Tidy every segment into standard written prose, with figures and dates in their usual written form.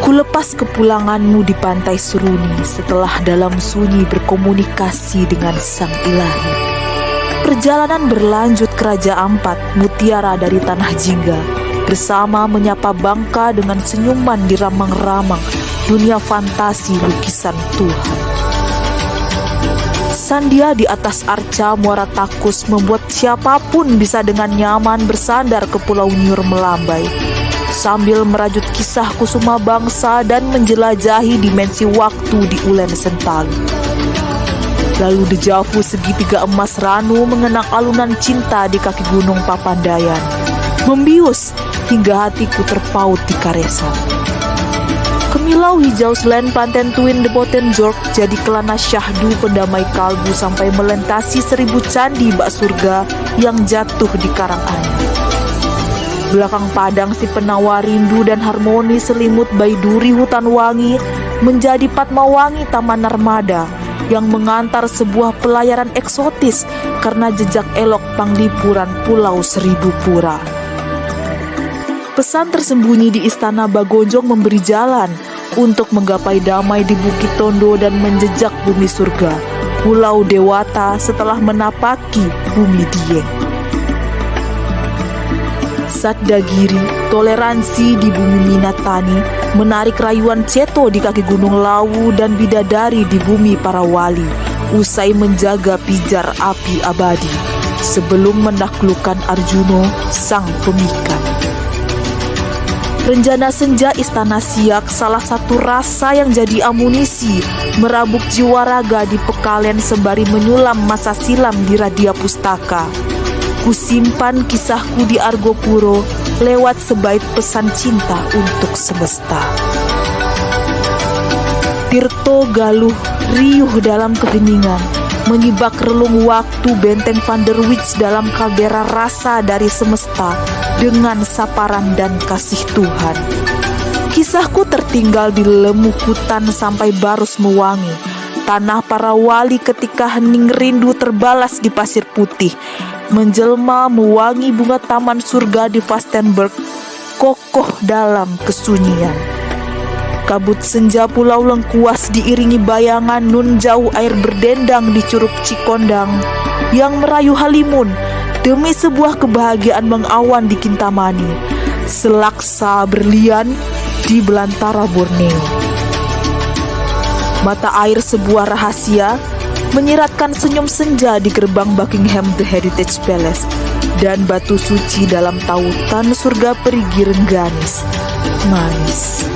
Kulepas kepulanganmu di pantai Seruni setelah dalam sunyi berkomunikasi dengan Sang Ilahi. Perjalanan berlanjut ke Raja Ampat, mutiara dari tanah Jingga, bersama menyapa bangka dengan senyuman di ramang-ramang dunia fantasi lukisan Tuhan. Sandia di atas arca Muara Takus membuat siapapun bisa dengan nyaman bersandar ke Pulau Nyur Melambai, sambil merajut kisah kusuma bangsa dan menjelajahi dimensi waktu di Ulen Sentalu. Lalu dejavu segitiga emas Ranu mengenang alunan cinta di kaki gunung Papandayan, membius hingga hatiku terpaut di Karesan. Kemilau hijau selain Planten Twin Deboten Jork jadi kelana syahdu pendamai kalbu sampai melintasi 1000 candi bak surga yang jatuh di Karanganyar. Belakang padang si penawar rindu dan harmoni selimut baiduri hutan wangi menjadi Patmawangi Taman Narmada yang mengantar sebuah pelayaran eksotis karena jejak elok panglipuran Pulau Seribu Pura. Pesan tersembunyi di Istana Bagonjong memberi jalan untuk menggapai damai di Bukit Tondo dan menjejak bumi surga, Pulau Dewata setelah menapaki bumi Dieng. Satdagiri, toleransi di bumi Minatani, menarik rayuan Ceto di kaki Gunung Lawu dan bidadari di bumi para wali, usai menjaga pijar api abadi, sebelum menaklukkan Arjuno, sang pemikat. Renjana senja Istana Siak, salah satu rasa yang jadi amunisi, merabuk jiwa raga di Pekalen sembari menyulam masa silam di Radia Pustaka. Kusimpan kisahku di Argopuro lewat sebaik pesan cinta untuk semesta. Tirto Galuh riuh dalam keheningan, menyibak relung waktu benteng Van der Wijk dalam kaldera rasa dari semesta dengan saparan dan kasih Tuhan. Kisahku tertinggal di Lemukutan sampai Barus Mewangi, tanah para wali ketika hening rindu terbalas di pasir putih, menjelma mewangi bunga taman surga di Vastenburg, kokoh dalam kesunyian. Kabut senja Pulau Lengkuas diiringi bayangan nun jauh air berdendang di Curug Cikondang yang merayu halimun demi sebuah kebahagiaan mengawan di Kintamani, selaksa berlian di belantara Borneo. Mata air sebuah rahasia menyiratkan senyum senja di gerbang Buckingham The Heritage Palace dan batu suci dalam tautan surga perigi Rengganis manis.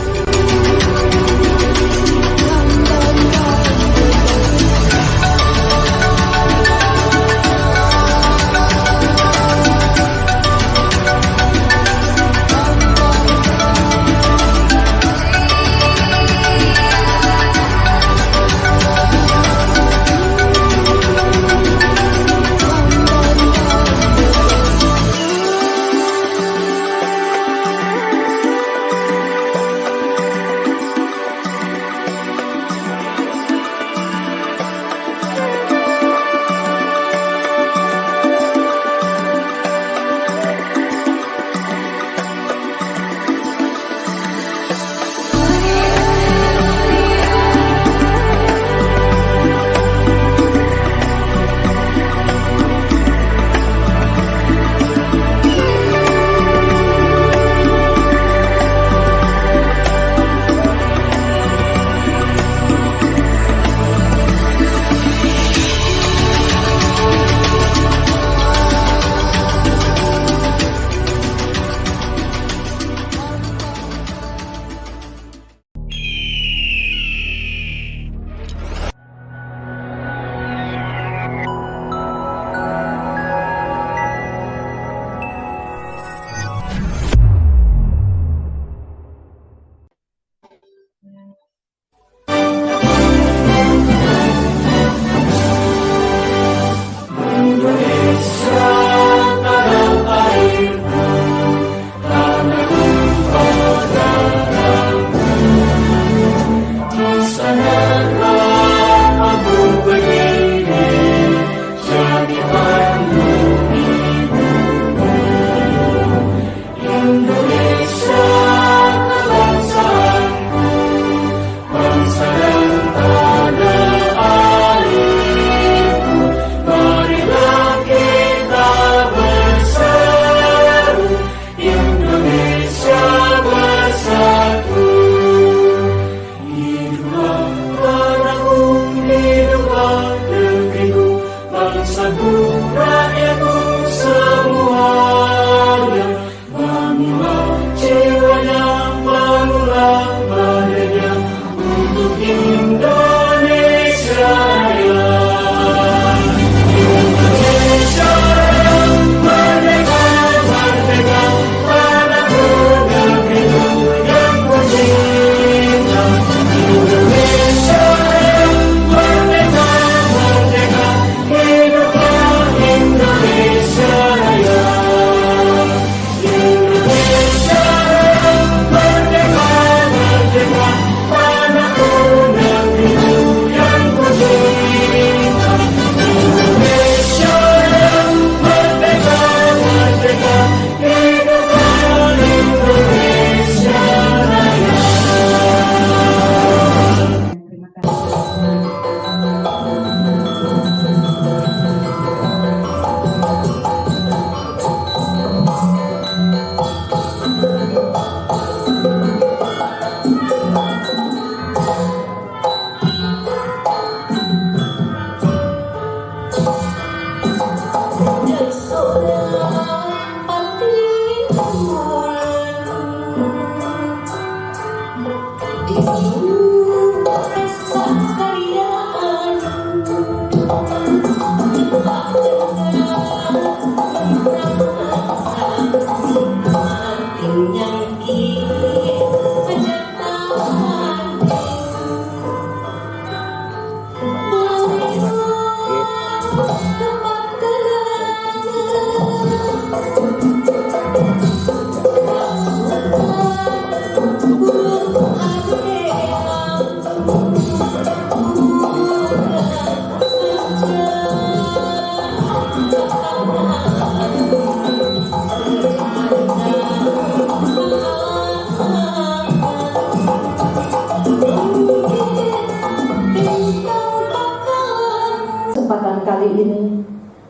kali ini.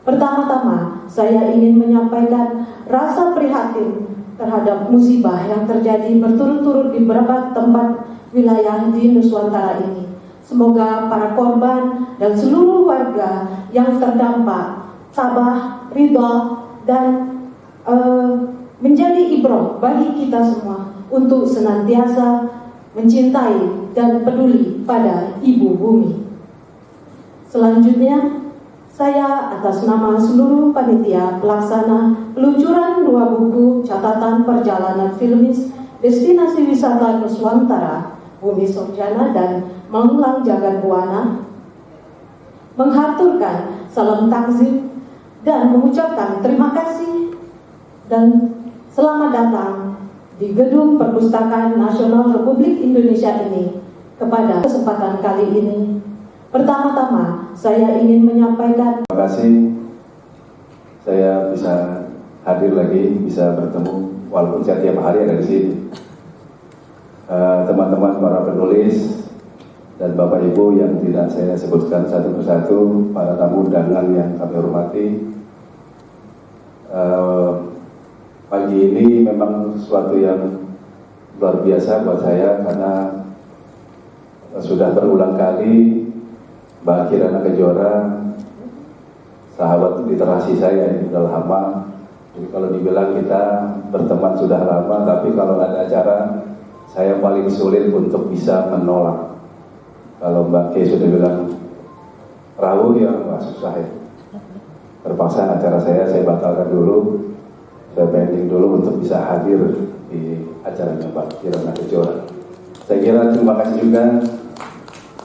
Pertama-tama, saya ingin menyampaikan rasa prihatin terhadap musibah yang terjadi berturut-turut di beberapa tempat wilayah di Nuswantara ini. Semoga para korban dan seluruh warga yang terdampak tabah, ridha, dan menjadi ibrah bagi kita semua untuk senantiasa mencintai dan peduli pada ibu bumi. Selanjutnya, saya atas nama seluruh panitia pelaksana peluncuran 2 buku catatan perjalanan filmis Destinasi Wisata Nuswantara, Bumi Sorjana dan Maunglang Jagat Buana, menghaturkan salam takzim dan mengucapkan terima kasih dan selamat datang di Gedung Perpustakaan Nasional Republik Indonesia ini. Kepada kesempatan kali ini, pertama-tama saya ingin menyampaikan terima kasih saya bisa hadir lagi, bisa bertemu walaupun saya tiap hari ada di sini. Teman-teman para penulis dan Bapak Ibu yang tidak saya sebutkan satu persatu, para tamu undangan yang kami hormati. Pagi ini memang sesuatu yang luar biasa buat saya karena sudah berulang kali Mbak Kirana Kejora, sahabat literasi saya ini sudah lama. Jadi kalau dibilang kita berteman sudah lama, tapi kalau ada acara saya paling sulit untuk bisa menolak. Kalau Mbak K sudah bilang Rabu ya nggak susah ya. Terpaksa acara saya batalkan dulu, saya pending dulu untuk bisa hadir di acaranya Mbak Kirana Kejora. Saya kira terima kasih juga.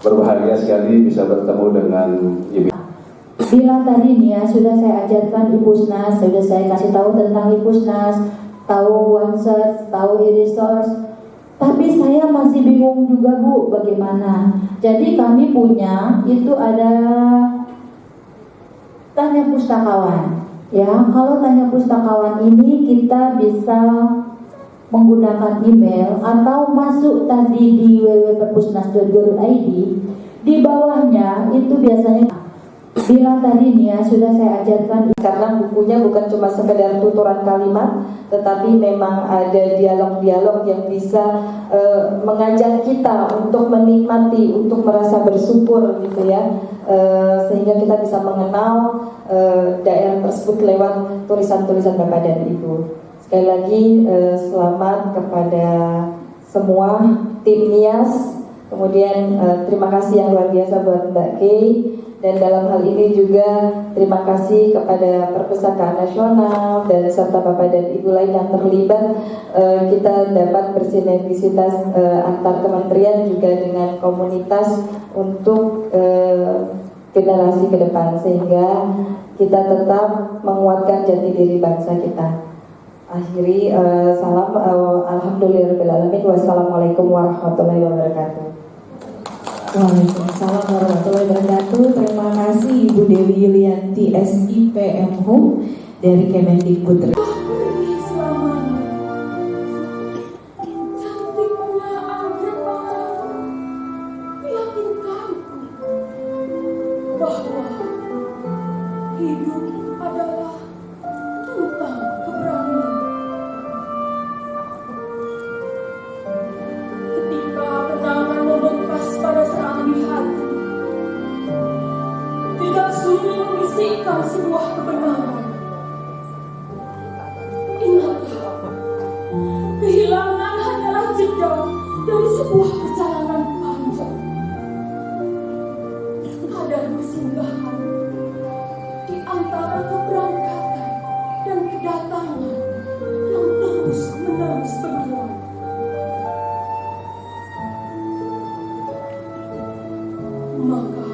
Berbahagia sekali bisa bertemu dengan Ibu. Bila tadi nih ya sudah saya ajarkan Ipusnas, sudah saya kasih tahu tentang Ipusnas, tahu OneSearch, tahu e-resource, tapi saya masih bingung juga Bu bagaimana. Jadi kami punya itu ada tanya pustakawan. Ya, kalau tanya pustakawan ini kita bisa menggunakan email atau masuk tadi di www.perpusnas.go.id. Di bawahnya itu biasanya bila tadi nih ya sudah saya ajarkan, karena bukunya bukan cuma sekedar tuturan kalimat, tetapi memang ada dialog-dialog yang bisa mengajak kita untuk menikmati, untuk merasa bersyukur gitu ya, sehingga kita bisa mengenal daerah tersebut lewat tulisan-tulisan Bapak dan Ibu. Sekali lagi selamat kepada semua tim NIAS. Kemudian terima kasih yang luar biasa buat Mbak Kay. Dan dalam hal ini juga terima kasih kepada Perpustakaan Nasional dan serta Bapak dan Ibu lain yang terlibat. Kita dapat bersinergisitas antar kementerian juga dengan komunitas untuk generasi ke depan, sehingga kita tetap menguatkan jati diri bangsa kita. Akhiri salam alhamdulillahirrahmanirrahim. Wassalamualaikum warahmatullahi wabarakatuh. Waalaikumsalam warahmatullahi wabarakatuh. Terima kasih Ibu Dewi Yulianti SIPM Home dari Kemendikbud. Bahwa hidup adalah tentang keberanian. Ketika kenangan membekas pada serambi hati, tidak sunyi membisikkan sebuah kebenaran. Ingatlah, kehilangan hanyalah jeda dari sebuah perjalanan panjang. Ada kesinggahan di antara keberangkatan dan kedatangan yang terus-menerus berulang. Maka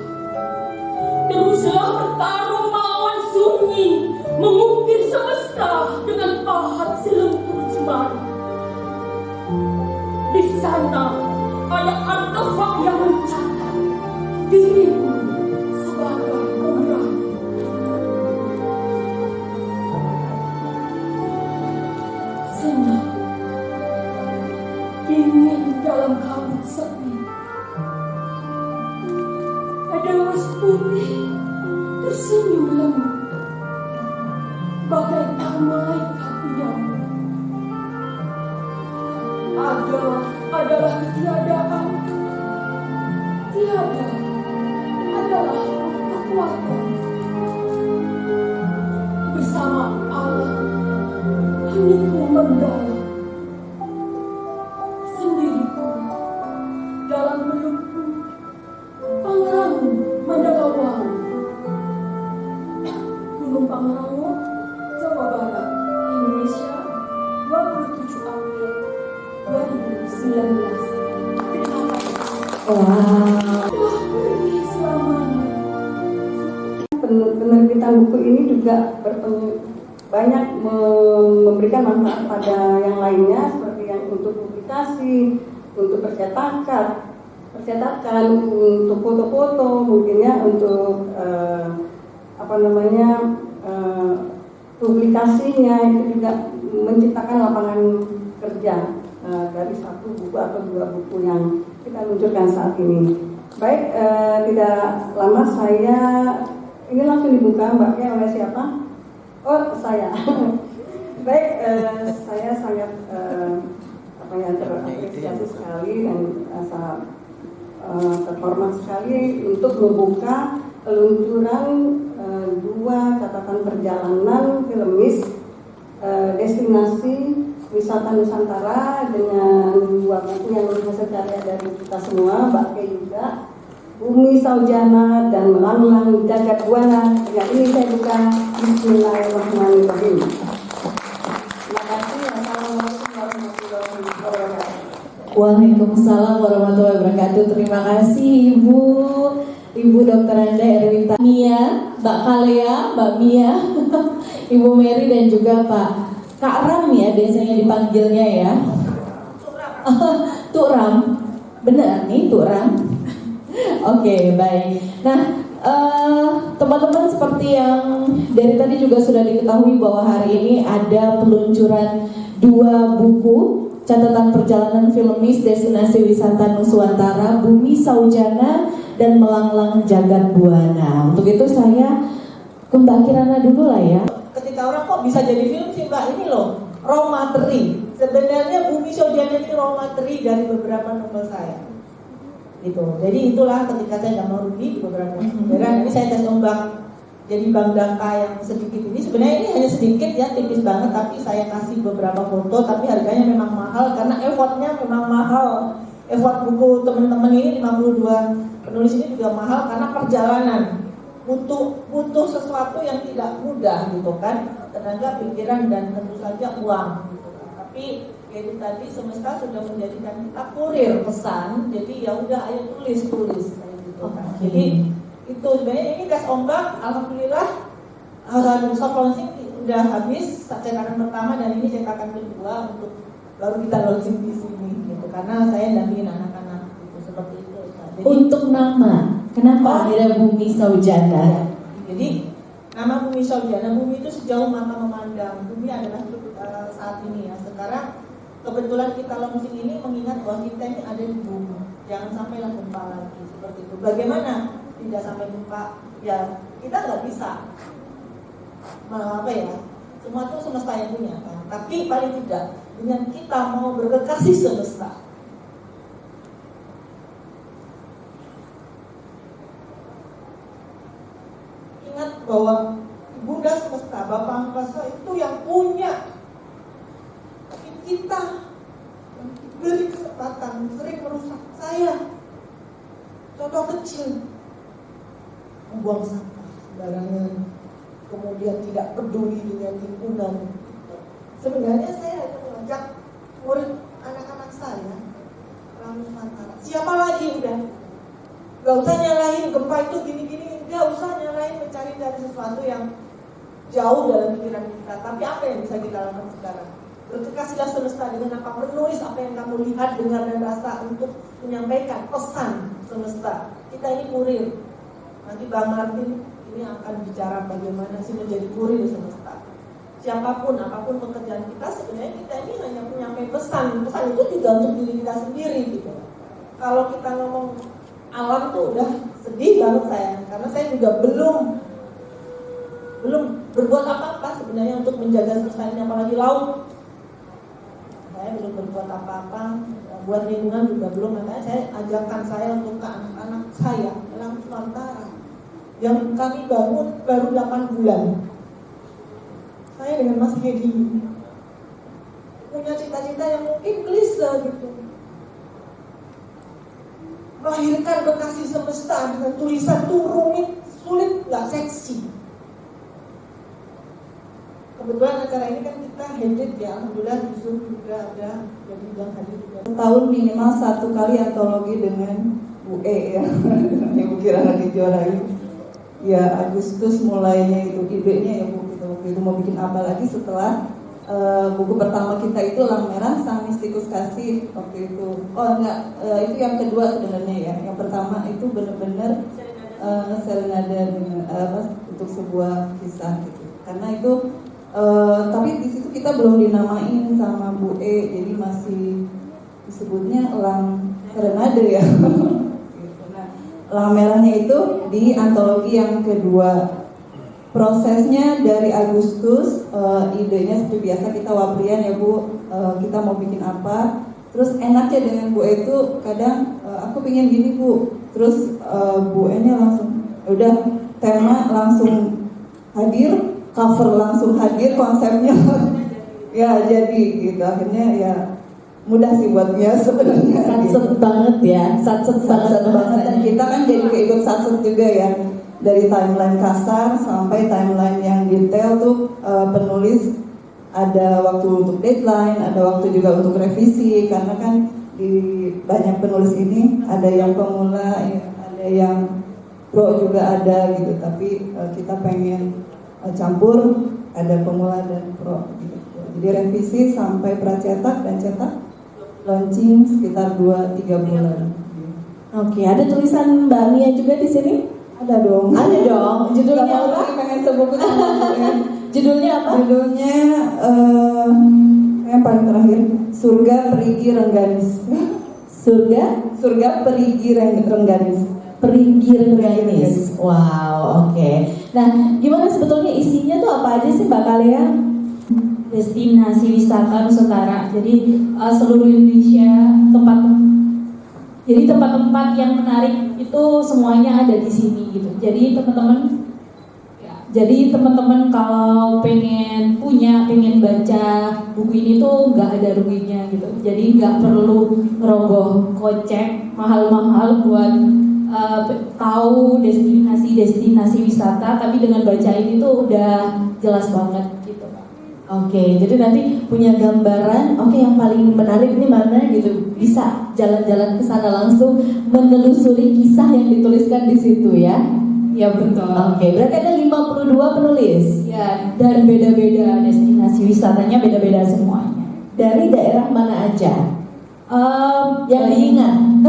teruslah bertarung melawan sunyi, mengukir semesta dengan pahat seluncur cemara. Di sana ada artefak yang mencatat dirimu sebagai orang. Senang, dingin dalam kabut sepi. Ada emas putih tersenyum lembut bagaikan malaikat menyambut. Adalah ketiadaan, tiada adalah kekuatan. Bersama Allah hidupku mendalam, sendiriku dalam melukku Pangrango Mandalawang. Gunung Pangrango, Jawa Barat, Indonesia, 27 April 2019. Terima kasih. Telah pergi selamanya. Penerbitan buku ini juga banyak memberikan manfaat pada yang lainnya, seperti yang untuk publikasi, untuk percetakan, untuk foto-foto, mungkin ya untuk publikasinya itu juga menciptakan lapangan kerja dari satu buku atau dua buku yang kita luncurkan saat ini. Baik, tidak lama saya ini langsung dibuka Mbaknya oleh siapa? Oh, saya. Baik, saya sangat terapresiasi sekali dan sangat terhormat sekali untuk membuka peluncuran dua catatan perjalanan filmis destinasi wisata Nusantara dengan dua buku yang hasil karya dari kita semua, Mbak Kay juga, Bumi Saujana dan Melanglang Jagat Buana. Dengan ini saya buka. Bismillahirrahmanirrahim. Terima kasih. Assalamualaikum warahmatullahi wabarakatuh. Waalaikumsalam warahmatullahi wabarakatuh. Terima kasih Ibu Dr. Anda Erwinta Mia, Mbak Kalea, Mbak Mia, Ibu Mary dan juga Kak Ram ya biasanya dipanggilnya ya. Tuk Ram. Benar nih Tuk Ram. Oke, baik. Nah, teman-teman seperti yang dari tadi juga sudah diketahui bahwa hari ini ada peluncuran dua buku catatan perjalanan filmis destinasi wisata Nusantara, Bumi Saujana dan Melanglang Jagat Buana. Untuk itu saya ke Mbak Kirana dulu lah ya. Ketika orang kok bisa jadi film sih Mbak, ini loh raw materi. Sebenarnya Bumi Saujana ini raw materi dari beberapa novel saya. Gitu. Jadi itulah ketika saya nggak mau rugi di beberapa daerah. Ini saya tes ombak jadi bank data yang sedikit ini. Sebenarnya ini hanya sedikit ya, tipis banget, tapi saya kasih beberapa foto. Tapi harganya memang mahal karena effortnya memang mahal. Effort buku teman-teman ini 52 penulis ini juga mahal karena perjalanan. Butuh sesuatu yang tidak mudah gitu kan, tenaga, pikiran dan tentu saja uang gitu kan. Tapi itu tadi semesta sudah menjadikan kita kurir pesan, jadi ya udah ayo tulis kayak gitu kan. Jadi itu sebenarnya ini gas ombak, alhamdulillah soft launching udah habis cetakan pertama dan ini cetakan kedua untuk baru kita launching di sini gitu karena saya dampingin anak-anak gitu seperti itu. Jadi, untuk nama, kenapa akhirnya Bumi Saujana? Ya, jadi nama Bumi Saujana, bumi itu sejauh mata memandang. Bumi adalah saat ini ya. Sekarang kebetulan kita launching ini mengingat bahwa kita ini ada di bumi. Jangan sampailah gempa lagi seperti itu. Bagaimana tidak sampai gempa? Ya kita nggak bisa. Semua itu semesta yang punya kan. Tapi paling tidak dengan kita mau berkekasih semesta. Ingat bahwa Bunda Semesta, Bapa Angkasa itu yang punya. Tapi kita beri kesempatan sering merusak. Saya contoh kecil, membuang sampah sembarangan, kemudian tidak peduli dengan lingkungan. Sebenarnya saya hanya mengajak murid anak-anak saya orang Nusantara. Siapa lagi udah? Gak usah nyalahin gempa itu gini-gini, gak usah nyalahin mencari sesuatu yang jauh dalam pikiran kita. Tapi apa yang bisa kita lakukan sekarang? Berkekasihlah semesta dengan apa? Menulis apa yang kamu lihat, dengar dan rasa untuk menyampaikan pesan semesta. Kita ini kurir. Nanti Bang Martin ini akan bicara bagaimana sih menjadi kurir semesta. Siapapun, apapun pekerjaan kita, sebenarnya kita ini hanya menyampaikan pesan. Pesan itu juga untuk diri kita sendiri gitu. Kalau kita ngomong alam tuh udah sedih banget saya, karena saya juga belum belum berbuat apa-apa sebenarnya untuk menjaga kelestarian apalagi laut. Saya belum berbuat apa-apa, buat lingkungan juga belum. Makanya saya ajakkan saya untuk ke anak-anak saya dalam Nusantara yang kami bangun baru 8 bulan. Saya dengan Mas Hedi punya cita-cita yang mungkin klise gitu, melahirkan kekasih semesta dengan tulisan tuh rumit, sulit, gak seksi. Kebetulan acara ini kan kita handed ya, alhamdulillah di Zoom juga ada, jadi yang hadir juga. Tahun minimal 1 kali antologi dengan Bu E ya, dengan Ibu Kirana Kejora ini. Ya Agustus mulainya itu idenya ya Bu, kita waktu itu mau bikin apa lagi setelah buku pertama kita itu Lang Merah Sang Mistikus Kasih waktu itu. Oh enggak, itu yang kedua sebenarnya ya. Yang pertama itu benar-benar serenada untuk sebuah kisah gitu. Karena itu tapi di situ kita belum dinamain sama Bu E, jadi masih disebutnya Lang Serenade ya. Gitu. Nah, Lang Merahnya itu di antologi yang kedua. Prosesnya dari Agustus, idenya seperti biasa kita waprian ya Bu, kita mau bikin apa. Terus enaknya dengan Bu E itu kadang aku pengen gini Bu, terus Bu E-nya langsung udah tema langsung hadir, cover langsung hadir, konsepnya ya jadi gitu. Akhirnya ya mudah sih buatnya sebenarnya. Satset banget ya, satset banget. Dan kita kan jadi keikut satset juga ya. Dari timeline kasar sampai timeline yang detail tuh penulis ada waktu untuk deadline, ada waktu juga untuk revisi, karena kan di banyak penulis ini ada yang pemula, ada yang pro juga ada gitu, tapi kita pengen campur, ada pemula dan pro gitu. Jadi revisi sampai pracetak dan cetak launching sekitar 2-3 bulan. Oke, ada tulisan Mbak Mia juga di sini? Ada dong. Ada dong. Judulnya apa? Pengen sebutin. Judulnya apa? Judulnya yang paling terakhir, Surga Perigi Rengganis. Surga Perigi Rengganis. Perigi Rengganis. Wow, oke. Nah, gimana sebetulnya isinya tuh apa aja sih Mbak Kalea? Destinasi wisata Nusantara. Jadi seluruh Indonesia tempat-tempat yang menarik itu semuanya ada di sini gitu. Jadi teman-teman kalau pengen baca buku ini tuh nggak ada ruginya gitu. Jadi nggak perlu ngerogoh kocek mahal-mahal buat tahu destinasi wisata, tapi dengan baca ini tuh udah jelas banget gitu. Oke, jadi nanti punya gambaran, oke yang paling menarik ini mana gitu, bisa jalan-jalan ke sana langsung menelusuri kisah yang dituliskan di situ ya. Ya betul. Oke, berarti ada 52 penulis. Ya, dan beda-beda destinasi wisatanya beda-beda semuanya. Dari daerah mana aja? Yang diingat?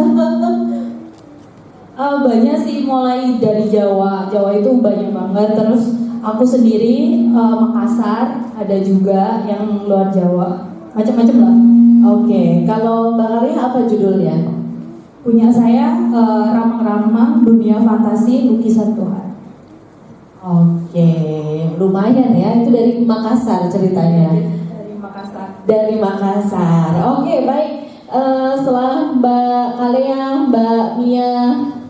Banyak sih, mulai dari Jawa itu banyak banget. Terus aku sendiri Makassar, ada juga yang luar Jawa, macam-macam lah. Oke, kalau Mbak Kalea apa judulnya? Punya saya Ramang-Ramang Dunia Fantasi Lukisan Tuhan. Oke, lumayan ya, itu dari Makassar ceritanya. Dari Makassar. Oke, baik. Setelah Mbak Kalea, Mbak Mia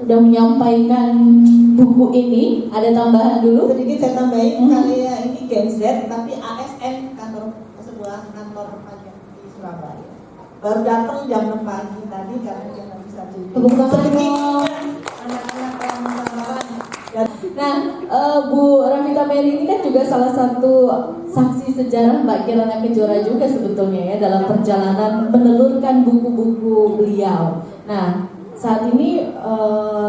udah menyampaikan buku ini, ada tambahan dulu? Sedikit saya tambahin, Kalea ini Gen Z tapi ASN, sebuah kantor pajak di Surabaya. Baru datang jam 6 pagi tadi karena dia nggak bisa jadi. Anak-anak orang Nusantara. Nah, Bu Rafita Mary ini kan juga salah satu saksi sejarah Mbak Kirana Kejora juga sebetulnya ya dalam perjalanan menelurkan buku-buku beliau. Nah, saat ini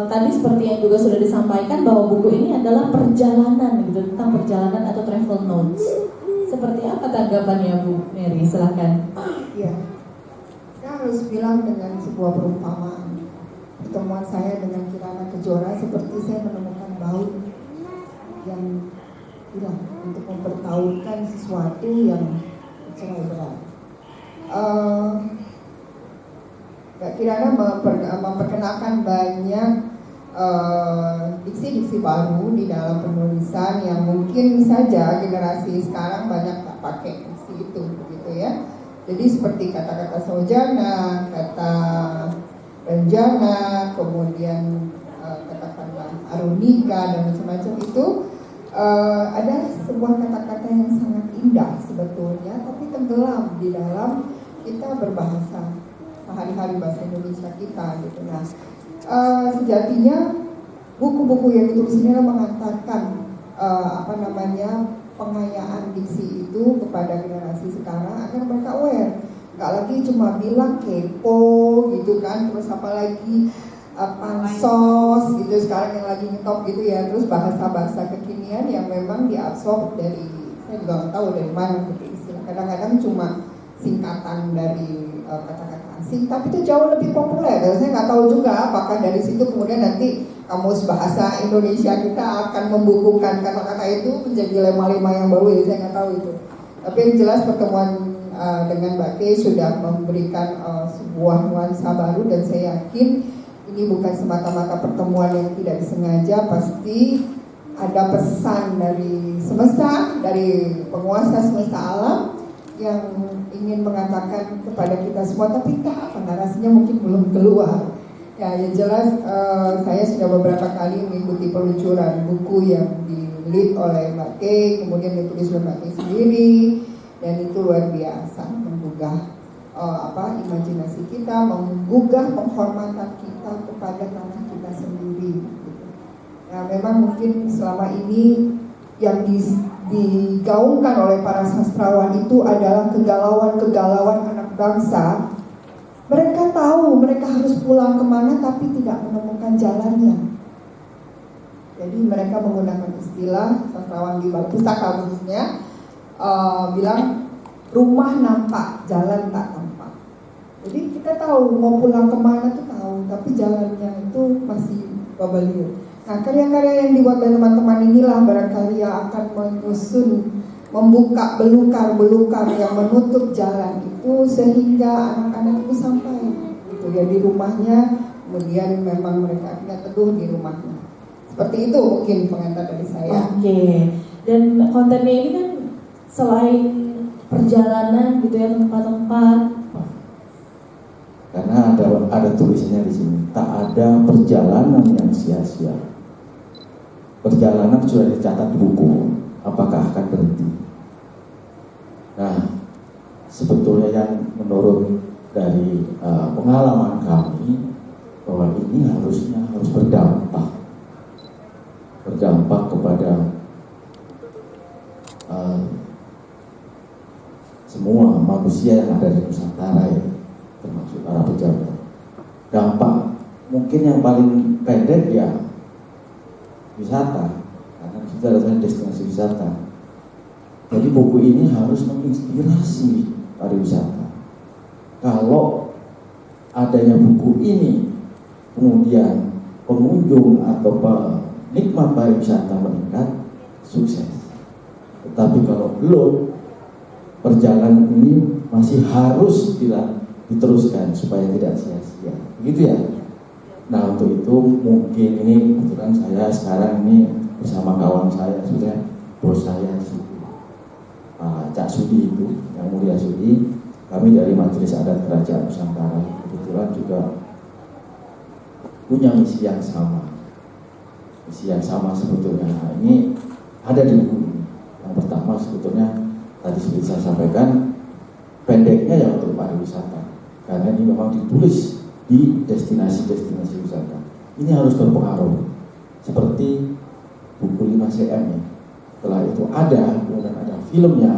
tadi seperti yang juga sudah disampaikan bahwa buku ini adalah perjalanan gitu, tentang perjalanan atau travel notes. Seperti apa tanggapannya Bu Mary? Silakan. Iya, saya harus bilang dengan sebuah perumpamaan. Pertemuan saya dengan Kirana Kejora seperti saya menemukan baut yang hilang untuk mempertahankan sesuatu yang cerai berat. Mbak Kirana memperkenalkan banyak diksi-diksi baru di dalam penulisan yang mungkin saja generasi sekarang banyak tak pakai diksi itu, begitu ya. Jadi seperti kata-kata sojana, kata renjana, kemudian katakanlah arunika dan macam-macam itu adalah sebuah kata-kata yang sangat indah sebetulnya, tapi tenggelam di dalam kita berbahasa sehari-hari bahasa Indonesia kita gitu. Nah, sejatinya buku-buku yang ditulis ini mengatakan pengayaan diksi itu kepada generasi sekarang agar mereka aware, nggak lagi cuma bilang kepo gitu kan, terus apalagi pansos gitu sekarang yang lagi ngetop gitu ya, terus bahasa-bahasa kekinian yang memang diabsorb dari, saya juga nggak tahu dari mana gitu istilah, kadang-kadang cuma singkatan dari kata-kata asing, tapi itu jauh lebih populer. Saya nggak tahu juga apakah dari situ kemudian nanti kamus bahasa Indonesia kita akan membukukan kata-kata itu menjadi lema-lema yang baru ya, saya nggak tahu itu. Tapi yang jelas pertemuan dengan Mbak Kay sudah memberikan sebuah nuansa baru, dan saya yakin ini bukan semata-mata pertemuan yang tidak disengaja, pasti ada pesan dari semesta, dari penguasa semesta alam yang ingin mengatakan kepada kita semua, tapi entah apa narasinya mungkin belum keluar. Ya, yang jelas saya sudah beberapa kali mengikuti peluncuran buku yang di-lead oleh Mbak Kay, kemudian ditulis oleh Mbak Kay sendiri, dan itu luar biasa menggugah imajinasi kita, menggugah penghormatan kita kepada tanah kita sendiri. Nah, memang mungkin selama ini yang digaungkan oleh para sastrawan itu adalah kegalauan anak bangsa. Mereka tahu mereka harus pulang kemana, tapi tidak menemukan jalannya. Jadi mereka menggunakan istilah sastrawan di pustaka khususnya bilang rumah nampak, jalan tak tampak. Jadi kita tahu mau pulang kemana tuh tahu, tapi jalannya itu masih babaliur. Nah, karya-karya yang dibuat oleh teman-teman inilah barangkali yang akan menyusun, membuka belukar-belukar yang menutup jalan itu sehingga anak-anak itu sampai gitu ya di rumahnya, kemudian memang mereka akhirnya teduh di rumahnya. Seperti itu mungkin pengantar dari saya. Oke. Dan kontennya ini kan selain perjalanan gitu ya, tempat-tempat. Karena ada tulisannya di sini, tak ada perjalanan yang sia-sia. Perjalanan sudah dicatat di buku, apakah akan berhenti? Nah, sebetulnya yang menurut dari pengalaman kami bahwa ini harus berdampak kepada semua manusia yang ada di Nusantara ya, termasuk para pejabat. Dampak mungkin yang paling pendek ya wisata, karena kita adalah destinasi wisata. Jadi buku ini harus menginspirasi pariwisata. Kalau adanya buku ini, kemudian pengunjung atau penikmat pariwisata meningkat, sukses. Tetapi kalau belum, perjalanan ini masih harus diteruskan supaya tidak sia-sia, begitu ya. Nah, untuk itu mungkin ini kebetulan saya sekarang ini bersama kawan saya, sudah bos saya Cak Sudi itu, yang mulia Sudi, kami dari Majelis Adat Kerajaan Nusantara kebetulan juga punya misi yang sama sebetulnya. Nah, ini ada di buku ini. Yang pertama sebetulnya tadi seperti saya sampaikan, pendeknya ya untuk pariwisata, karena ini memang ditulis di destinasi-destinasi wisata. Ini harus berpengaruh, seperti buku 5 cm ya. Setelah itu kemudian ada filmnya,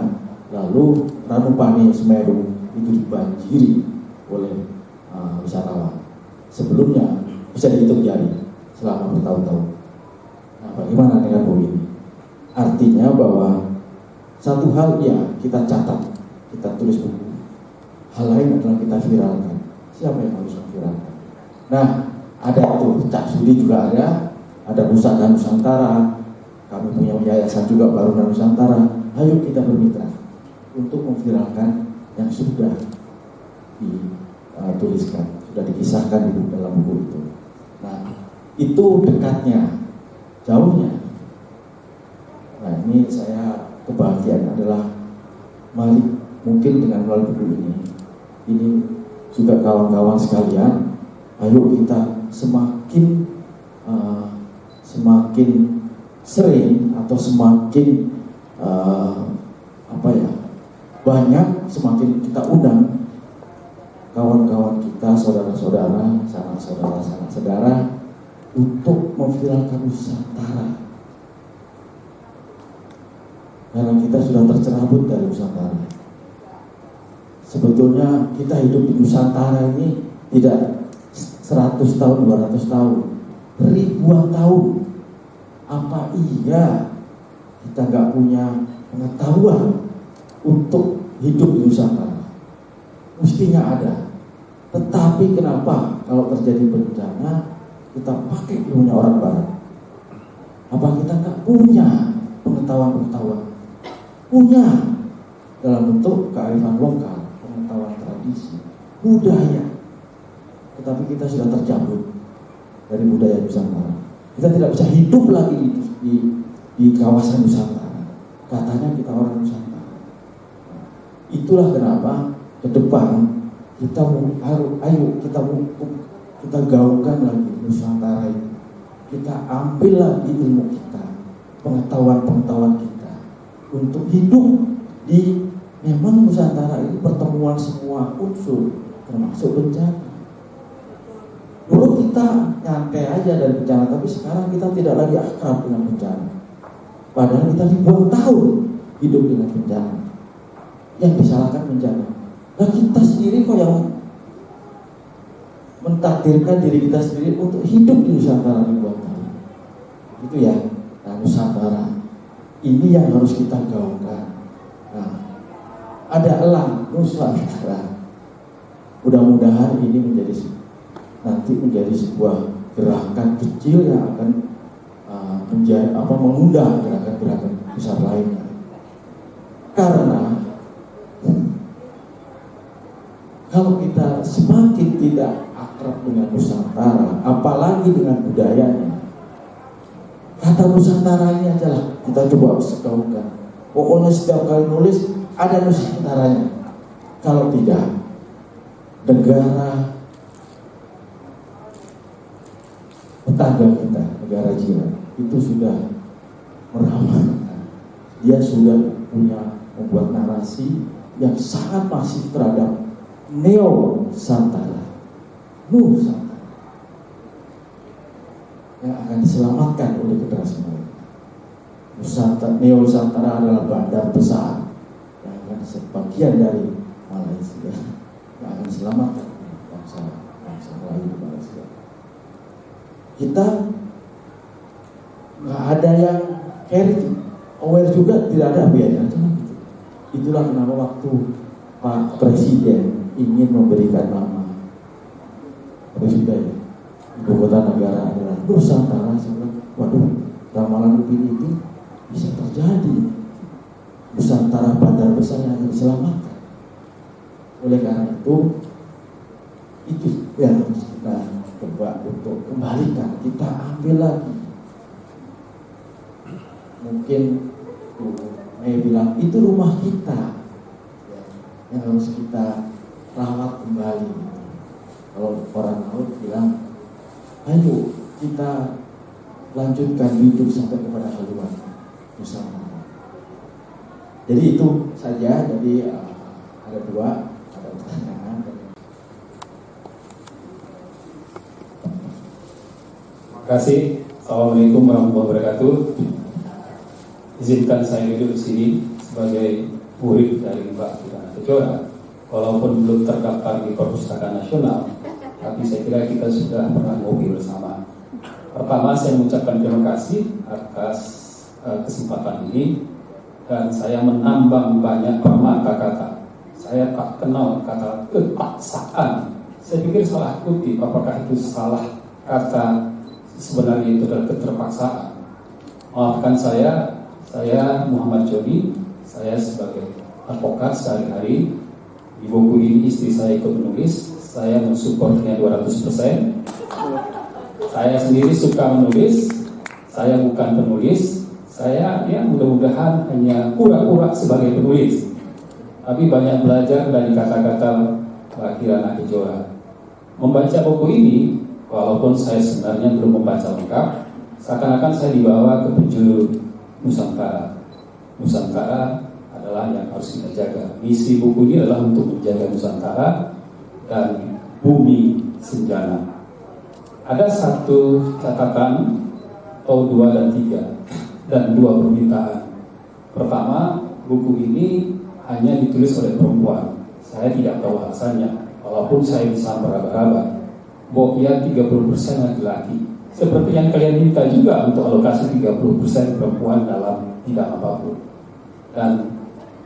lalu Ranupane Semeru itu dibanjiri oleh wisatawan. Sebelumnya bisa dihitung jari selama bertahun-tahun. Nah, bagaimana dengan buku ini? Artinya bahwa satu hal ya kita catat, kita tulis buku. Hal lain adalah kita viralkan. Siapa yang harus memviralkan? Nah, ada itu, Cak Sudi juga ada Pusaka Nusantara. Kami punya yayasan juga, Baruna Nusantara. Ayo kita bermitra untuk memviralkan yang sudah dituliskan, sudah dikisahkan di dalam buku itu. Nah, Itu dekatnya, jauhnya. Nah ini saya kebahagiaan adalah mari mungkin dengan melalui buku ini juga kawan-kawan sekalian, ayo kita semakin sering atau semakin banyak, semakin kita undang kawan-kawan kita, saudara-saudara, sanak saudara untuk memviralkan Nusantara. Karena kita sudah tercerabut dari Nusantara. Sebetulnya kita hidup di Nusantara ini tidak 100 tahun, 200 tahun, ribuan tahun. Apa iya kita nggak punya pengetahuan untuk hidup di Nusantara? Mestinya ada. Tetapi kenapa kalau terjadi bencana kita pakai ilmunya orang Barat? Apa kita nggak punya pengetahuan-pengetahuan? Punya dalam bentuk kearifan lokal, pengetahuan tradisi, budaya. Tetapi kita sudah tercabut dari budaya Nusantara. Kita tidak bisa hidup lagi di kawasan Nusantara. Katanya kita orang Nusantara. Itulah kenapa ke depan kita kita gaungkan lagi Nusantara ini. Kita ambil lagi ilmu kita, pengetahuan kita untuk hidup di memang Nusantara ini pertemuan semua unsur termasuk bencana. Dulu kita nyantai aja dari bencana, tapi sekarang kita tidak lagi akrab dengan bencana. Padahal kita ribuan tahun hidup dengan bencana. Yang disalahkan bencana. Nah kita sendiri kok yang mentakdirkan diri kita sendiri untuk hidup di Nusantara ribuan tahun. Itu ya, nah Nusantara. Ini yang harus kita gaungkan. Nah, ada elang Nusantara. Mudah-mudahan ini nanti menjadi sebuah gerakan kecil yang akan mengundang gerakan-gerakan besar lainnya. Karena kalau kita semakin tidak akrab dengan Nusantara, apalagi dengan budayanya, kata Nusantara ini adalah kita coba gaungkan. Pokoknya setiap kali nulis ada Nusantaranya. Kalau tidak, negara tetangga kita, negara jiran itu sudah meramalkan. Dia sudah punya membuat narasi yang sangat masif terhadap Nusantara yang akan diselamatkan oleh generasi mereka. Nusantara adalah bandar besar yang akan sebagian dari Malaysia yang akan diselamatkan bangsa Melayu Malaysia. Kita nggak ada yang aware juga, tidak ada biaya. Itulah kenapa waktu Pak Presiden ingin memberikan nama Presiden ibu kota negara adalah Nusantara, waduh, ramalan ini bisa terjadi. Nusantara bandar besar yang akan diselamatkan. Oleh karena itu yang harus kita coba untuk kembalikan, kita ambil lagi. Mungkin saya bilang itu rumah kita yang harus kita rawat kembali. Kalau orang laut bilang, ayo kita lanjutkan hidup sampai kepada haluan Nusantara. Jadi itu saja. Jadi ada pertanyaan. Terima kasih. Assalamualaikum warahmatullahi wabarakatuh. Izinkan saya duduk di sini sebagai murid dari Mbak Kirana Kejora. Walaupun belum terdaftar di Perpustakaan Nasional, tapi saya kira kita sudah pernah ngobrol bersama. Pertama, saya mengucapkan terima kasih atas kesempatan ini, dan saya menambang banyak permata kata. Saya tak kenal kata kepaksaan. Saya pikir salah kutip, apakah itu salah kata, sebenarnya itu adalah keterpaksaan. Maafkan saya Muhammad Jody, saya sebagai advokat sehari-hari. Di buku ini istri saya ikut menulis, saya mensupportnya 200%. Saya sendiri suka menulis, saya bukan penulis, saya ya mudah-mudahan hanya pura-pura sebagai penulis. Tapi banyak belajar dari kata-kata Mbak Kirana Kejora. Membaca buku ini, walaupun saya sebenarnya belum membaca lengkap, seakan-akan saya dibawa ke penjuru Nusantara. Nusantara adalah yang harus kita jaga. Misi buku ini adalah untuk menjaga Nusantara dan bumi Senjana. Ada satu catatan atau 2 dan 3 dan 2 permintaan. Pertama, buku ini hanya ditulis oleh perempuan. Saya tidak tahu alasannya, walaupun saya bisa meraba-raba. Ia 30% laki-laki. Seperti yang kalian minta juga untuk alokasi 30% perempuan dalam bidang apapun. Dan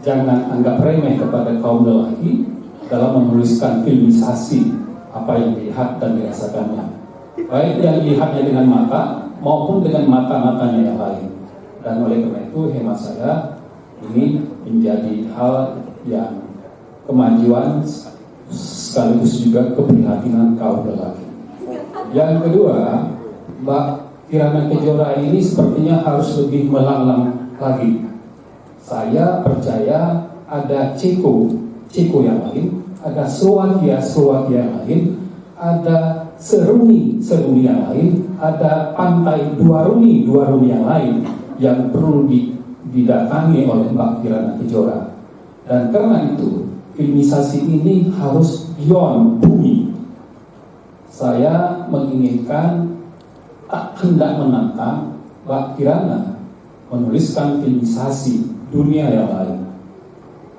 jangan anggap remeh kepada kaum lelaki dalam menuliskan filmisasi apa yang dilihat dan dirasakannya. Baik yang dilihatnya dengan mata maupun dengan mata-matanya yang lain. Dan oleh karena itu hemat saya ini menjadi hal yang kemajuan sekaligus juga keprihatinan kaum lelaki. Yang kedua, Mbak Kirana Kejora ini sepertinya harus lebih melanglang lagi. Saya percaya ada Ceko yang lain, ada Slovakia yang lain, ada Seruni yang lain, ada pantai dua runi yang lain yang perlu didatangi oleh Mbak Kirana Kejora. Dan karena itu filmisasi ini harus beyond bumi. Saya menginginkan tak hendak menantang Mbak Kirana menuliskan filmisasi dunia yang lain.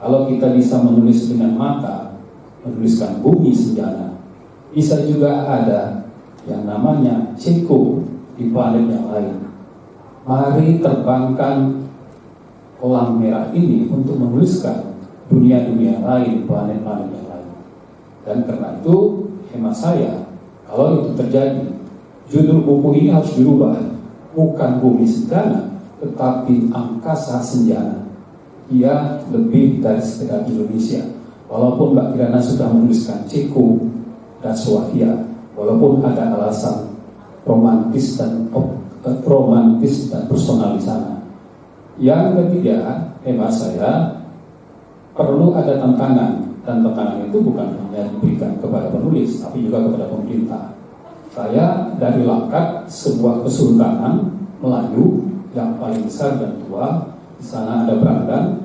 Kalau kita bisa menulis dengan mata, menuliskan bumi Senjana, bisa juga ada yang namanya Ceko di planet yang lain. Mari terbangkan elang merah ini untuk menuliskan dunia-dunia lain, planet-planet yang lain. Dan karena itu hemat saya, kalau itu terjadi, judul buku ini harus dirubah. Bukan bumi Senjana, tetapi angkasa Senjana. Ia lebih dari sekedar Indonesia. Walaupun Mbak Kirana sudah menuliskan Ceko dan Slovakia, walaupun ada alasan romantis dan personal di sana. Yang ketiga, hemat saya, perlu ada tantangan, dan tantangan itu bukan hanya diberikan kepada penulis, tapi juga kepada pemerintah. Saya dari Langkat, sebuah kesultanan Melayu yang paling besar dan tua. Di sana ada Brandan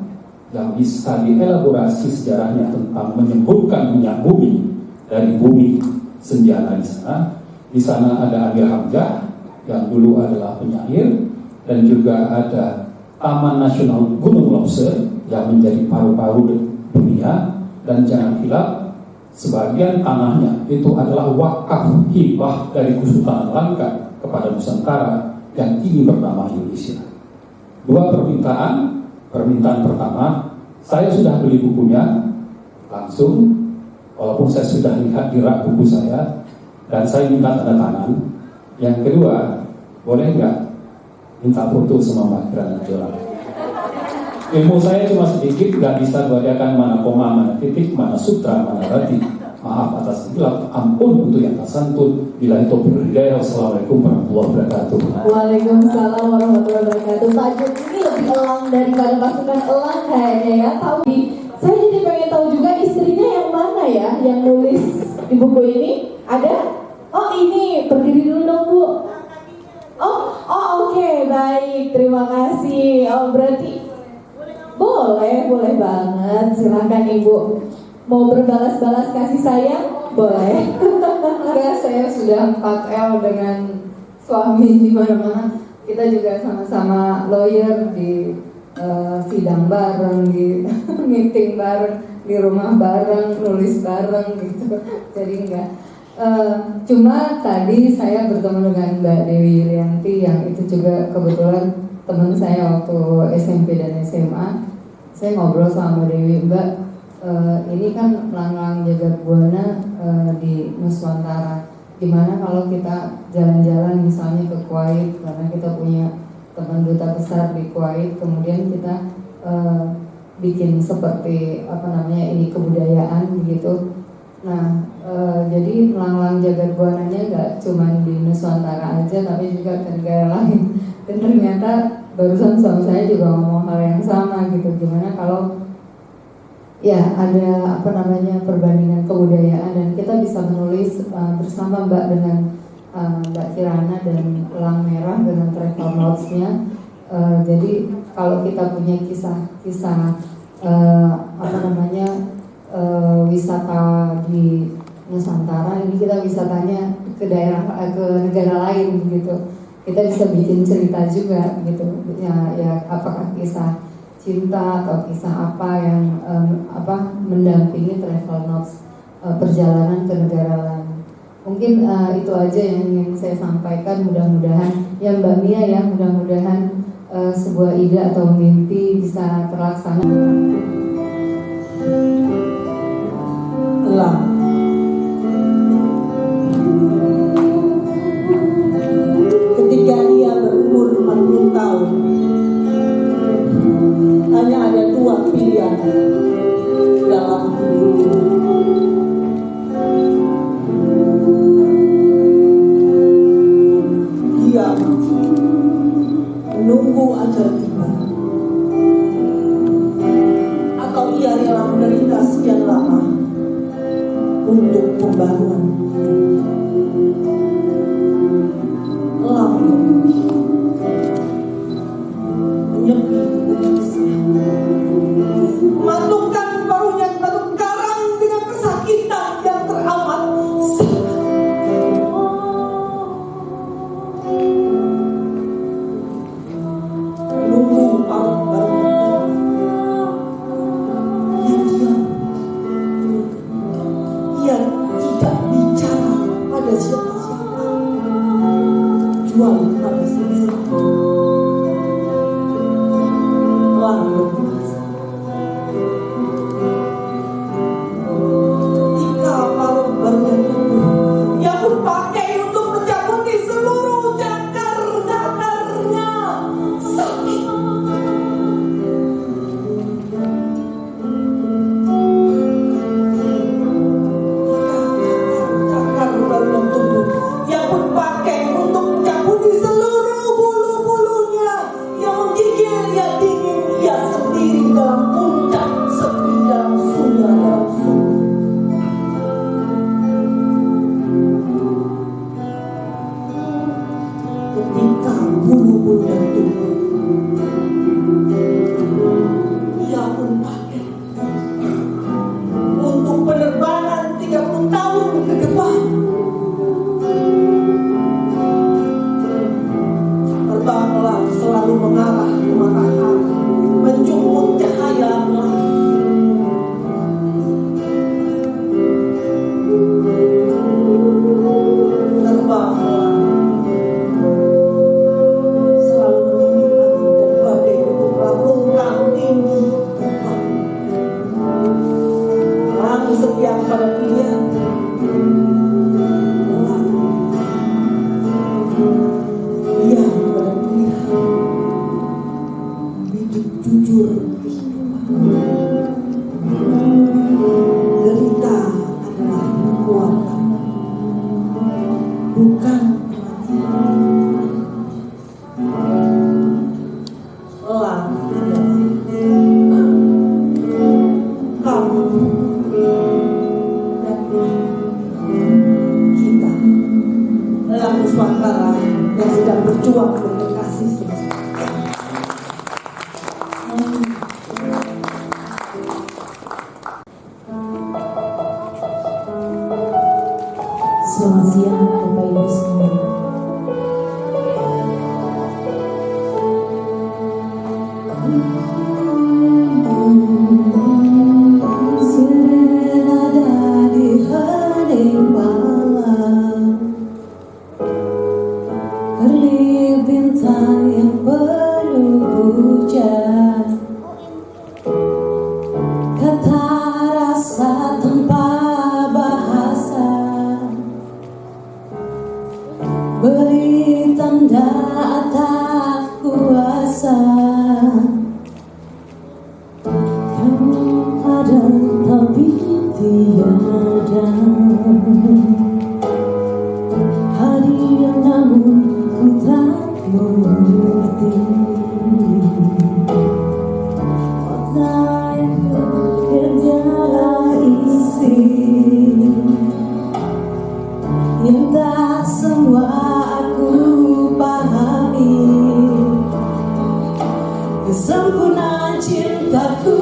yang bisa dielaborasi sejarahnya tentang menyembuhkan minyak bumi dari bumi Senjana di sana. Di sana ada Amir Hamzah yang dulu adalah penyair, dan juga ada Taman Nasional Gunung Leuser yang menjadi paru-paru dunia. Dan jangan hilap, sebagian tanahnya itu adalah wakaf hibah dari Kesultanan Langkat kepada Nusantara yang kini bernama Indonesia. 2 permintaan. Permintaan pertama, saya sudah beli bukunya langsung, walaupun saya sudah lihat di rak buku saya, dan saya minta tanda tangan. Yang kedua, boleh nggak minta foto sama Mbak Kirana Kejora? Ilmu saya cuma sedikit, nggak bisa bacakan mana koma, mana titik, mana sutra, mana rati. Maaf atas hilaf, ampun untuk yang tak santun. Bila itu berbeda. Wassalamualaikum warahmatullahi wabarakatuh. Waalaikumsalam warahmatullahi wabarakatuh. Tajuk ini lebih elang daripada pasukan elang kayaknya ya. Saya jadi pengen tahu juga istrinya yang mana ya yang nulis di buku ini. Ada? Oh ini, berdiri dulu dong Bu. Oh oke, baik, terima kasih. Oh berarti boleh banget. Silakan Ibu. Mau berbalas-balas kasih sayang? Boleh. Enggak, saya sudah 4L dengan suami di mana-mana. Kita juga sama-sama lawyer di sidang bareng, di meeting bareng, di rumah bareng, nulis bareng gitu. Jadi enggak. Cuma tadi saya bertemu dengan Mbak Dewi Yulianti yang itu juga kebetulan teman saya waktu SMP dan SMA. Saya ngobrol sama Mbak Dewi, Mbak, ini kan melanglang jagat buana di Nusantara. Gimana kalau kita jalan-jalan misalnya ke Kuwait, karena kita punya teman duta besar di Kuwait, kemudian kita bikin seperti ini kebudayaan begitu. Nah, jadi melanglang jagat buananya nggak cuma di Nusantara aja, tapi juga ke negara lain. Dan ternyata barusan suami saya juga ngomong hal yang sama gitu. Gimana kalau ya ada perbandingan kebudayaan, dan kita bisa menulis bersama Mbak dengan Mbak Kirana dan Elang Merah dengan travel notes-nya. Jadi kalau kita punya kisah-kisah wisata di Nusantara, ini kita bisa tanya ke daerah, ke negara lain gitu. Kita bisa bikin cerita juga gitu. Ya apakah kisah cinta atau kisah apa yang mendampingi travel notes perjalanan ke negara lain. Mungkin itu aja yang ingin saya sampaikan. Mudah-mudahan ya Mbak Mia ya, mudah-mudahan sebuah ide atau mimpi bisa terlaksana. Elang. Ketika ia berumur 40 tahun, hanya ada 2 pilihan dalam hidup. Dia menunggu ajal tiba, atau ia rela menderita sekian lama untuk pembaruan. Elang menyepi mematungkan paruhnya ke batu karang dengan kesakitan yang teramat sangat. Menunggu paruh baru yang diam. Ia tidak hati. Makna itu tiada isi, indah semua aku pahami. Kesempurnaan cintaku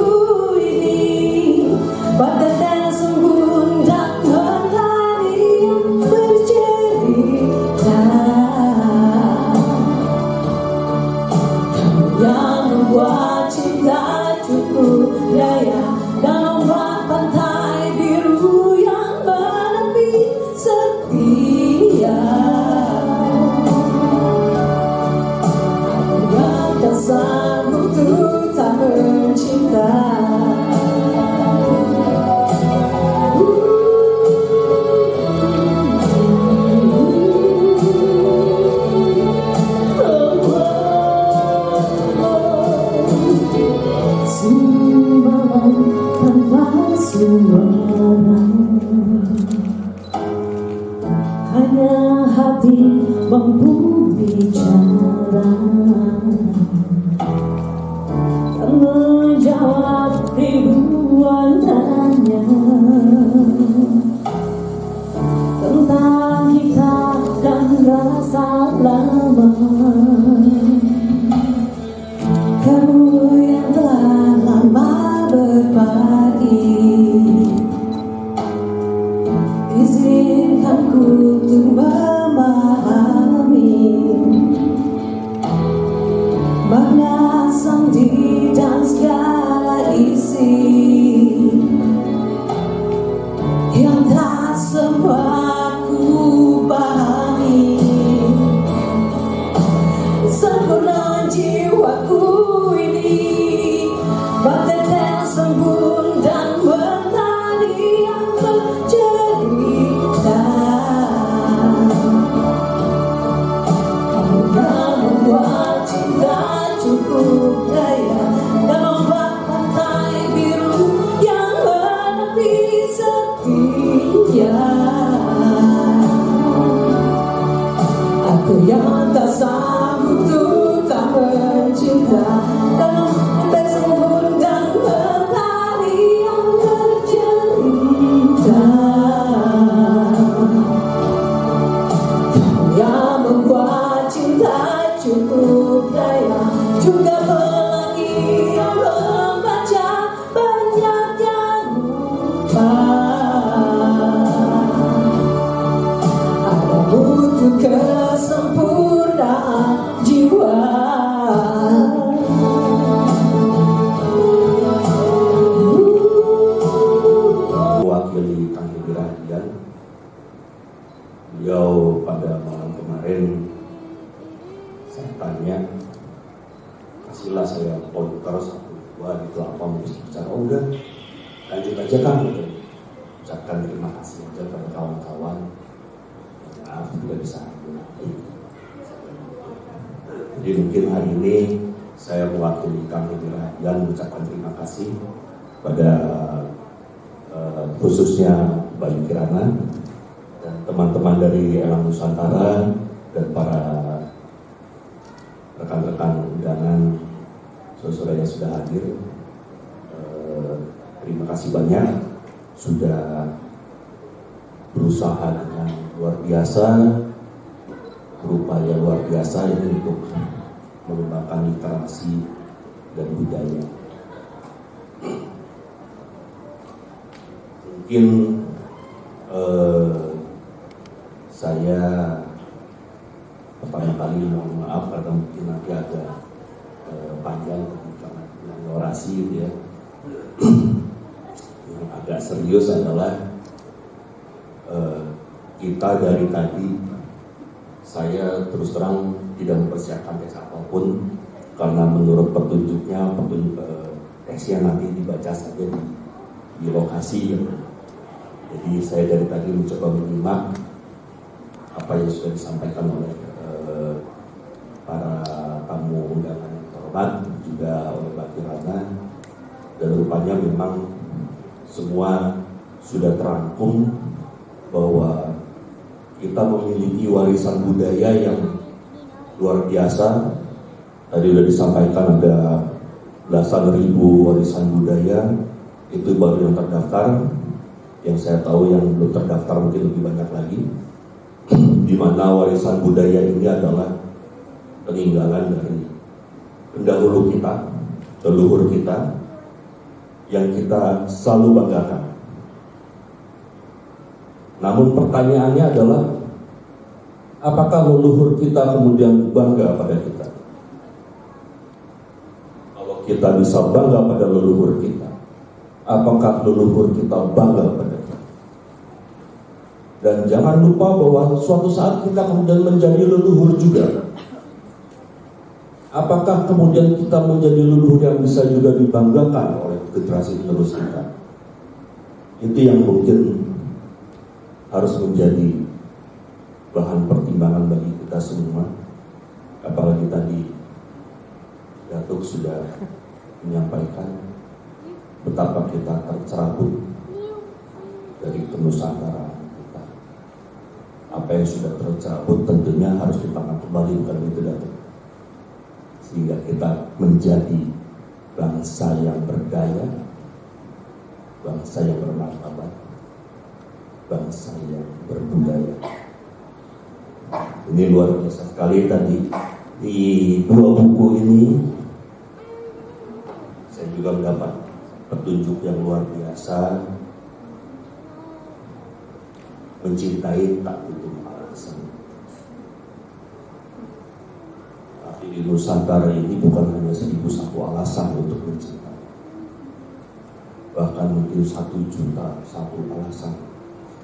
ini pada dan sembun dan menari yang bercerita, yang membuat cinta cukup daya dan ombak pantai biru yang menepi setia. Yang tak sanggup untuk tak mencinta. Sumbangan tanpa sumbangan, hanya hati mampu bicara dan menjawab ribuan tanya tentang kita dan rasa lama. Kamu yang telah lama berbagi, izinkan ku untuk memahami makna sandi dan segala isi yang tak semua ku pahami. Sempurna jiwaku ini, batin yang sembun dan menari yang bercerita. Kamu yang membuat cinta cukup daya dan ombak pantai biru yang menepi setia. Aku yang tak sanggup untuk tak mencinta, dalam tersembun dan menari yang bercerita. Yang membuat cinta cukup daya, juga pelangi yang membaca banyak yang lupa. Ada butuh kesempurnaan jiwa. Mewakili Kang Hedi Rahadian, beliau pada malam kemarin saya tanya, kasihlah saya pointer 1-2 gitu apa mau bicara. Oh udah, lanjut aja Kang gitu. Ucapkan terima kasih aja pada kawan-kawan. Maaf tidak bisa ambil. Jadi mungkin hari ini saya mewakili Kang Hedi Rahadian mengucapkan terima kasih pada khususnya Bayu Kirana dan teman-teman dari Elang Nusantara dan para rekan-rekan undangan saudara yang sudah hadir. Terima kasih banyak sudah berusaha dengan luar biasa, berupaya luar biasa ini untuk mengembangkan literasi dan budaya. Mungkin saya pertama kali mohon maaf karena mungkin nanti agak panjang karena orasi gitu ya. Yang agak serius adalah kita dari tadi saya terus terang tidak mempersiapkan teks apapun karena menurut petunjuknya teksnya nanti dibaca saja di lokasi ya. Jadi saya dari tadi mencoba menyimak apa yang sudah disampaikan oleh para tamu undangan yang terhormat, juga oleh Mbak Kirana, dan rupanya memang semua sudah terangkum bahwa kita memiliki warisan budaya yang luar biasa Tadi sudah disampaikan ada belasan ribu warisan budaya, itu baru yang terdaftar. Yang saya tahu yang belum terdaftar mungkin lebih banyak lagi. Di mana warisan budaya ini adalah peninggalan dari pendahulu kita, leluhur kita, yang kita selalu banggakan. Namun pertanyaannya adalah, apakah leluhur kita kemudian bangga pada kita? Kalau kita bisa bangga pada leluhur kita, apakah leluhur kita bangga pada kita? Dan jangan lupa bahwa suatu saat kita kemudian menjadi leluhur juga. Apakah kemudian kita menjadi leluhur yang bisa juga dibanggakan oleh generasi penerus kita? Itu yang mungkin harus menjadi bahan pertimbangan bagi kita semua. Apalagi tadi Datuk sudah menyampaikan betapa kita tercerabut dari kenusantara kita. Apa yang sudah tercerabut tentunya harus ditangkap kembali, bukan itu Datuk. Sehingga kita menjadi bangsa yang berdaya, bangsa yang bermartabat, bangsa yang berbudaya. Ini luar biasa sekali tadi di dua buku ini. Saya juga mendapat petunjuk yang luar biasa. Mencintai tak butuh alasan. Tapi di Nusantara ini bukan hanya 1001 alasan untuk mencintai. Bahkan mungkin 1 juta 1 alasan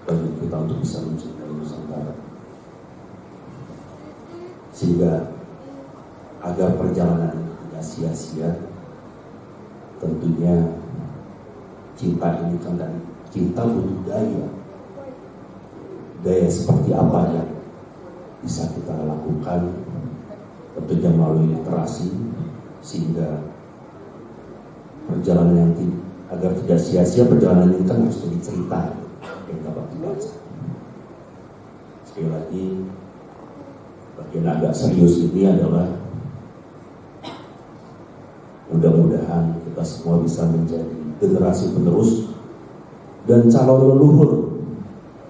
bagi kita untuk bisa mencintai Nusantara. Sehingga agar perjalanan tidak sia-sia, tentunya cinta ini kan dari cinta butuh daya. Daya seperti apa yang bisa kita lakukan? Tentunya melalui literasi, sehingga perjalanan yang agar tidak sia-sia, perjalanan ini kan harus jadi cerita yang dapat dibaca. Sekali lagi, bagian agak serius ini adalah mudah-mudahan kita semua bisa menjadi generasi penerus dan calon leluhur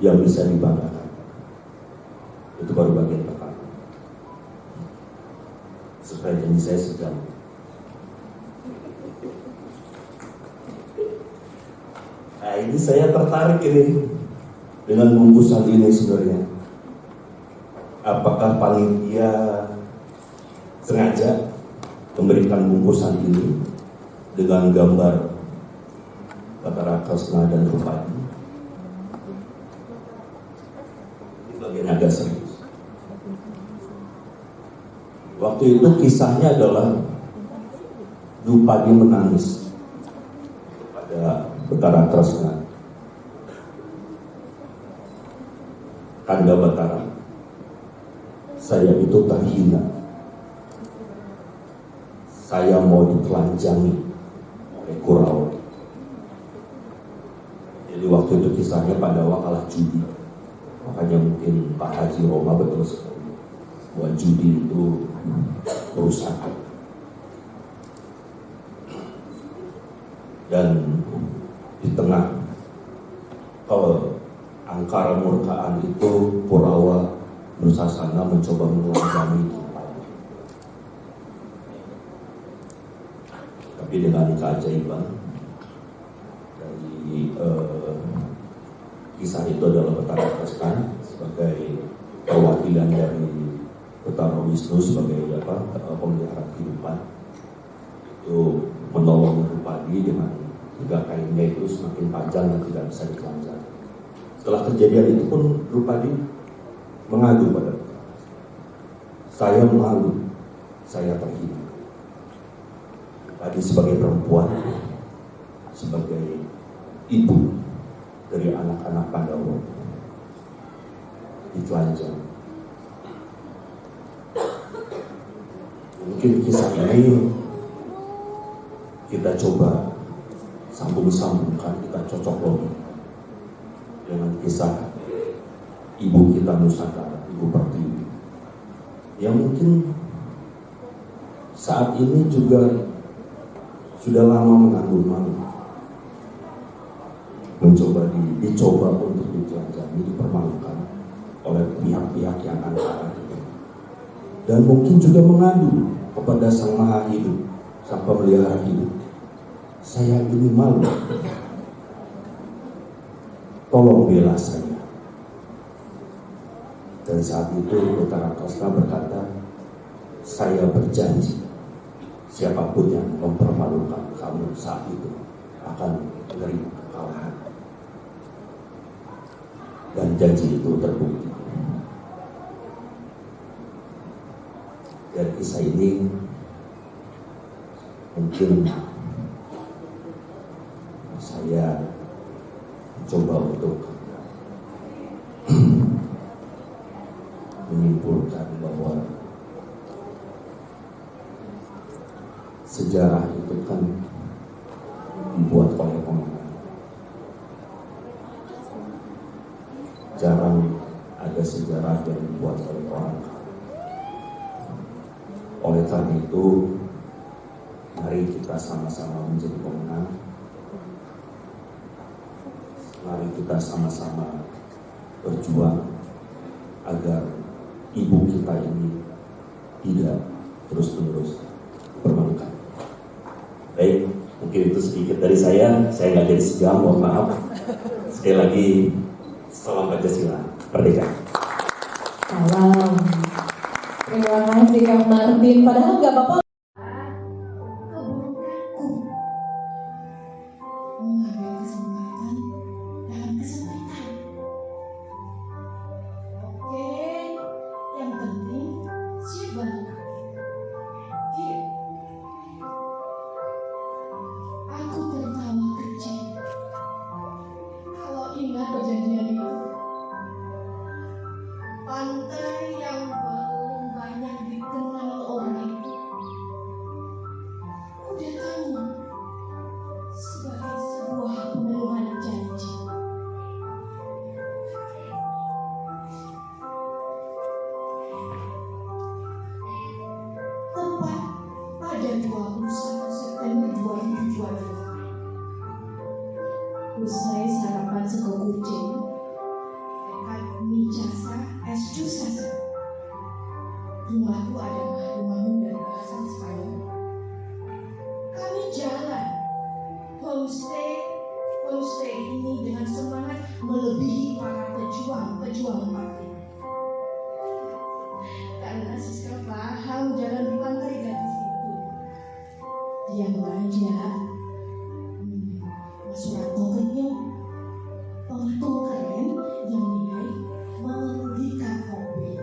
yang bisa dibanggakan. Itu baru bagian pertama. Supaya janji saya sejam. Nah, ini saya tertarik ini dengan bungkusan ini sebenarnya. Apakah panitia sengaja memberikan bungkusan ini dengan gambar Bathara Kresna dan Drupadi? Ini bagian agak serius. Waktu itu kisahnya adalah Drupadi menangis pada Bathara Kresna. Kanda Bathara, saya itu terhina. Saya mau ditelanjangi oleh Kurawa. Jadi waktu itu kisahnya Pandawa kalah judi. Makanya mungkin Pak Haji Roma betul sekali bahwa judi itu merusak. Dan di tengah angkara murkaan itu, Kurawa Nusasana mencoba menelanjangi Drupadi. Tapi dengan keajaiban dari kisah itu adalah Bathara Kresna sebagai perwakilan dari Bathara Wisnu sebagai pemelihara kehidupan, itu menolong Drupadi dengan hingga kainnya itu semakin panjang dan tidak bisa ditelanjang. Setelah kejadian itu pun Drupadi mengadu pada saya, malu, saya terhina. Tadi sebagai perempuan, sebagai ibu dari anak-anak Pandawa, ditelanjang. Mungkin kisah ini kita coba sambung-sambungkan, kita cocok logi dengan kisah ibu kita Nusantara, Ibu Pertiwi, yang mungkin saat ini juga sudah lama mengandung malu, dicoba untuk dijajah, dipermalukan oleh pihak-pihak yang antara itu, dan mungkin juga mengadu kepada Sang Maha Hidup, Sang Pemelihara Hidup. Saya ini malu, tolong bela saya. Dan saat itu Utara Kasna berkata, saya berjanji siapapun yang mempermalukan kamu saat itu akan menerima kekalahan. Dan janji itu terbukti. Dari kisah ini mungkin saya coba untuk menyimpulkan bahwa sejarah itu kan dibuat oleh pemenang. Jarang ada sejarah yang dibuat oleh orang. Oleh karena itu, mari kita sama-sama menjadi pemenang. Mari kita sama-sama berjuang agar ibu kita ini tidak terus-menerus dipermalukan. Baik, mungkin itu sedikit dari saya nggak jadi sejam, mohon maaf. Sekali lagi, salam Pancasila, Merdeka. Salam. Terima kasih Kang Martin. Padahal nggak apa-apa. Pantai yang belum banyak dikenal orang itu udah tahu sebagai sebuah pemenuhan janji. Tepat pada 21 September 2022, usai sarapan sego kucing dekat mie jasa es jus saja. Rumahku adalah rumahmu dari bahasa Spanyol. Kami jalan homestay ini dengan semangat melebihi para pejuang mati. Karena Siska paham jalan di pantai gadis itu. Dia mengajak Mas Suratno kenyang, pengatung keren yang nilai mengemudikan mobil.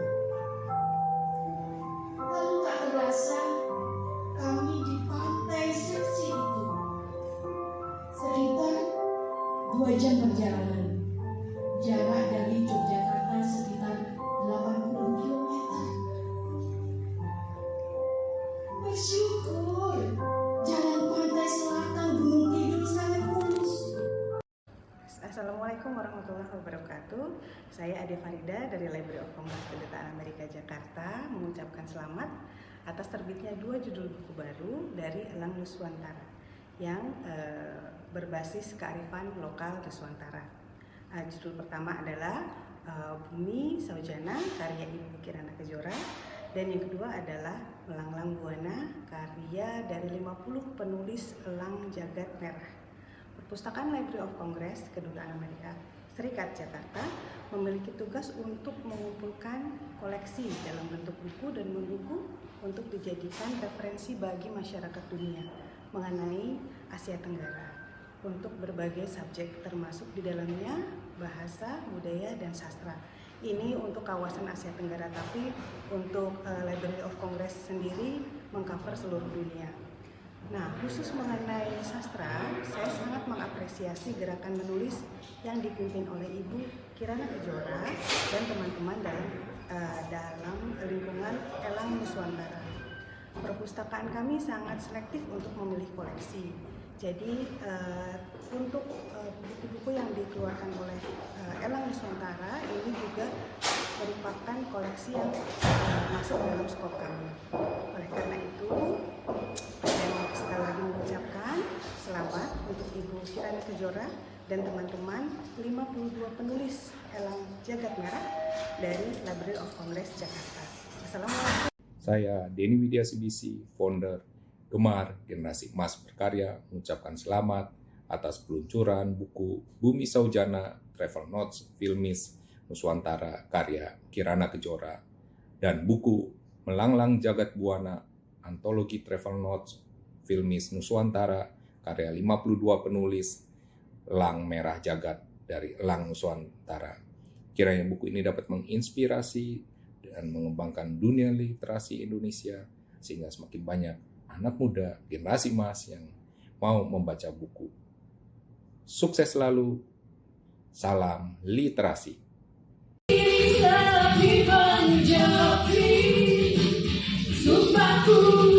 Lalu tak terasa kami di pantai seksi itu. Sekitar 2 jam perjalanan. Jarak dari Yogyakarta sekitar 80 km. Bersyukur jalan pantai selatan Gunung Kidul sangat mulus. Assalamualaikum warahmatullahi wabarakatuh. Saya Ade Farida dari Library of Congress Kedutaan Amerika Jakarta mengucapkan selamat atas terbitnya 2 judul buku baru dari Elang Nuswantara yang berbasis kearifan lokal Nuswantara. Judul pertama adalah Bumi Saujana karya Ibu Kirana Kejora, dan yang kedua adalah Melanglang Buana karya dari 50 penulis elang jagat merah. Perpustakaan Library of Congress Kedutaan Amerika Serikat Jakarta memiliki tugas untuk mengumpulkan koleksi dalam bentuk buku dan mendukung untuk dijadikan referensi bagi masyarakat dunia mengenai Asia Tenggara untuk berbagai subjek, termasuk di dalamnya bahasa, budaya, dan sastra. Ini untuk kawasan Asia Tenggara, tapi untuk Library of Congress sendiri mengcover seluruh dunia. Nah, khusus mengenai sastra, saya sangat mengapresiasi gerakan menulis yang dipimpin oleh Ibu Kirana Kejora dan teman-teman dalam lingkungan Elang Nuswantara. Perpustakaan kami sangat selektif untuk memilih koleksi. Jadi untuk buku-buku yang dikeluarkan oleh Elang Nuswantara ini juga merupakan koleksi yang masuk dalam skop kami. Oleh karena itu itu, saya mau sekali lagi mengucapkan selamat untuk Ibu Kirana Kejora dan teman-teman 52 penulis Elang Jagat Merah dari Library of Congress Jakarta. Assalamualaikum. Saya Denny Widya Sudisi, founder Gemar Generasi Emas Berkarya, mengucapkan selamat atas peluncuran buku Bumi Saujana Travel Notes Filmis Nuswantara karya Kirana Kejora dan buku Melanglang Jagat Buana Antologi Travel Notes Filmis Nuswantara karya 52 penulis Elang Merah Jagat dari Elang Nuswantara. Kiranya buku ini dapat menginspirasi dan mengembangkan dunia literasi Indonesia sehingga semakin banyak anak muda generasi emas yang mau membaca buku. Sukses selalu. Salam literasi. Ooh.